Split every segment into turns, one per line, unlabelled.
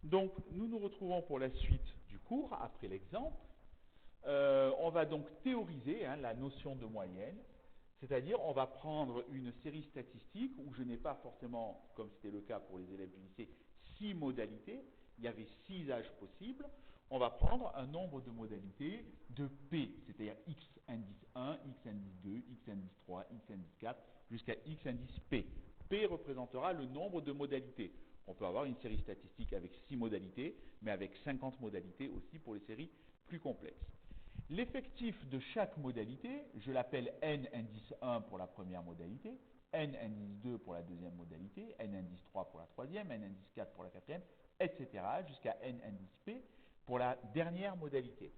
Donc, nous nous retrouvons pour la suite du cours, après l'exemple. On va donc théoriser la notion de moyenne, c'est-à-dire on va prendre une série statistique où je n'ai pas forcément, comme c'était le cas pour les élèves du lycée, 6 modalités, il y avait 6 âges possibles. On va prendre un nombre de modalités de P, c'est-à-dire x indice 1, x indice 2, x indice 3, x indice 4, jusqu'à x indice P. P représentera le nombre de modalités. On peut avoir une série statistique avec 6 modalités, mais avec 50 modalités aussi pour les séries plus complexes. L'effectif de chaque modalité, je l'appelle n indice 1 pour la première modalité, n indice 2 pour la deuxième modalité, n indice 3 pour la troisième, n indice 4 pour la quatrième, etc. jusqu'à n indice p pour la dernière modalité.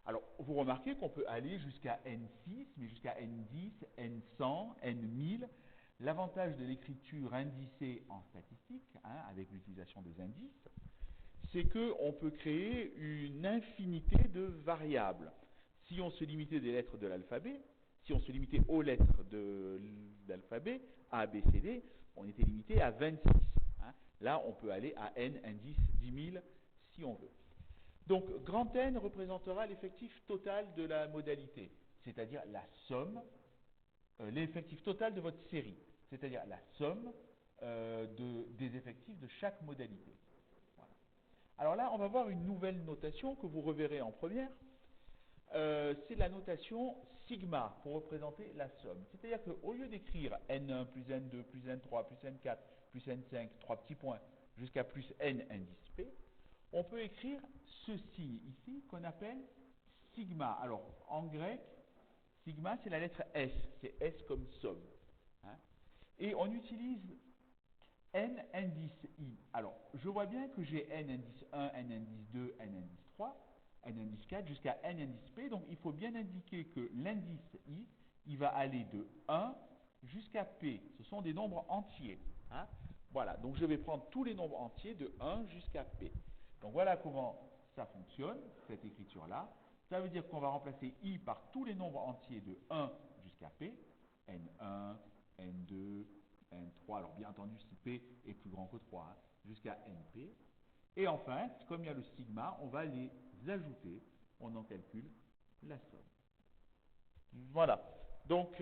Alors, vous remarquez qu'on peut aller jusqu'à n6, mais jusqu'à n10, n100, n1000. L'avantage de l'écriture indicée en statistique, avec l'utilisation des indices, c'est qu'on peut créer une infinité de variables. Si on se limitait des lettres de l'alphabet, si on se limitait aux lettres de l'alphabet, A, B, C, D, on était limité à 26. Là, on peut aller à n indice 10 000 si on veut. Donc, grand N représentera l'effectif total de la modalité, c'est-à-dire la somme, l'effectif total de votre série, c'est-à-dire la somme des effectifs de chaque modalité. Voilà. Alors là, on va voir une nouvelle notation que vous reverrez en première. C'est la notation sigma pour représenter la somme. C'est-à-dire qu'au lieu d'écrire n1 plus n2 plus n3 plus n4 plus n5, 3 petits points, jusqu'à plus n indice p, on peut écrire ce signe ici qu'on appelle sigma. Alors, en grec, sigma, c'est la lettre S. C'est S comme somme. Et on utilise n indice i. Alors, je vois bien que j'ai n indice 1, n indice 2, n indice 3, n indice 4 jusqu'à n indice p. Donc, il faut bien indiquer que l'indice i, il va aller de 1 jusqu'à p. Ce sont des nombres entiers. Voilà, donc je vais prendre tous les nombres entiers de 1 jusqu'à p. Donc voilà comment ça fonctionne, cette écriture-là. Ça veut dire qu'on va remplacer i par tous les nombres entiers de 1 jusqu'à p, n1, n2, n3, alors bien entendu si p est plus grand que 3, jusqu'à np. Et enfin, comme il y a le sigma, on va les ajouter, on en calcule la somme. Voilà. Donc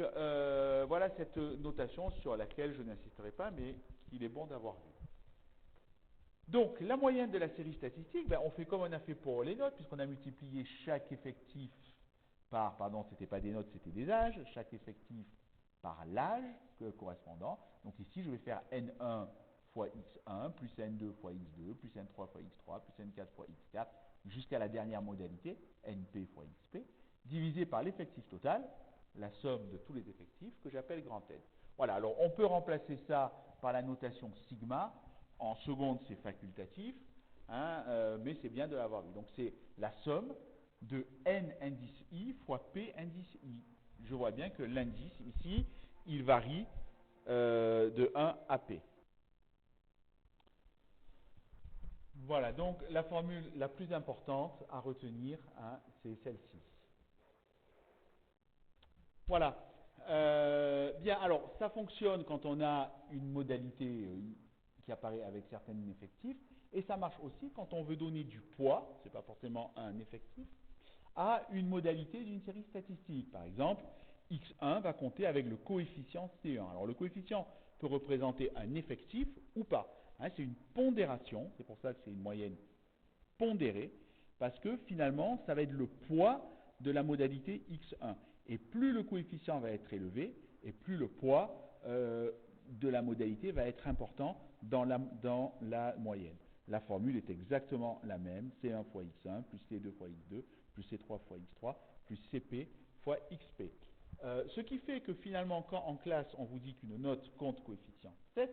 voilà cette notation sur laquelle je n'insisterai pas, mais qu'il est bon d'avoir vu. Donc, la moyenne de la série statistique, on fait comme on a fait pour les notes, puisqu'on a multiplié chaque effectif par, pardon, c'était pas des notes, c'était des âges, chaque effectif par l'âge correspondant. Donc ici, je vais faire n1 fois x1, plus n2 fois x2, plus n3 fois x3, plus n4 fois x4, jusqu'à la dernière modalité, np fois xp, divisé par l'effectif total, la somme de tous les effectifs, que j'appelle grand N. Voilà, alors on peut remplacer ça par la notation sigma. En seconde, c'est facultatif, mais c'est bien de l'avoir vu. Donc, c'est la somme de n indice i fois p indice i. Je vois bien que l'indice, ici, il varie de 1 à p. Voilà, donc la formule la plus importante à retenir, c'est celle-ci. Voilà. Bien, alors, ça fonctionne quand on a une modalité qui apparaît avec certains effectifs, et ça marche aussi quand on veut donner du poids, c'est pas forcément un effectif, à une modalité d'une série statistique. Par exemple, x1 va compter avec le coefficient C1. Alors le coefficient peut représenter un effectif ou pas. C'est une pondération, c'est pour ça que c'est une moyenne pondérée, parce que finalement, ça va être le poids de la modalité x1. Et plus le coefficient va être élevé, et plus le poids de la modalité va être important dans la moyenne. La formule est exactement la même, C1 fois x1, plus C2 fois x2, plus C3 fois x3, plus CP fois xp. Ce qui fait que finalement, quand en classe, on vous dit qu'une note compte coefficient 7,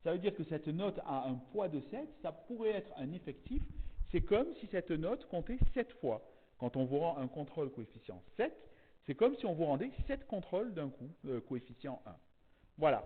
ça veut dire que cette note a un poids de 7, ça pourrait être un effectif, c'est comme si cette note comptait 7 fois. Quand on vous rend un contrôle coefficient 7, c'est comme si on vous rendait 7 contrôles d'un coup, coefficient 1. Voilà.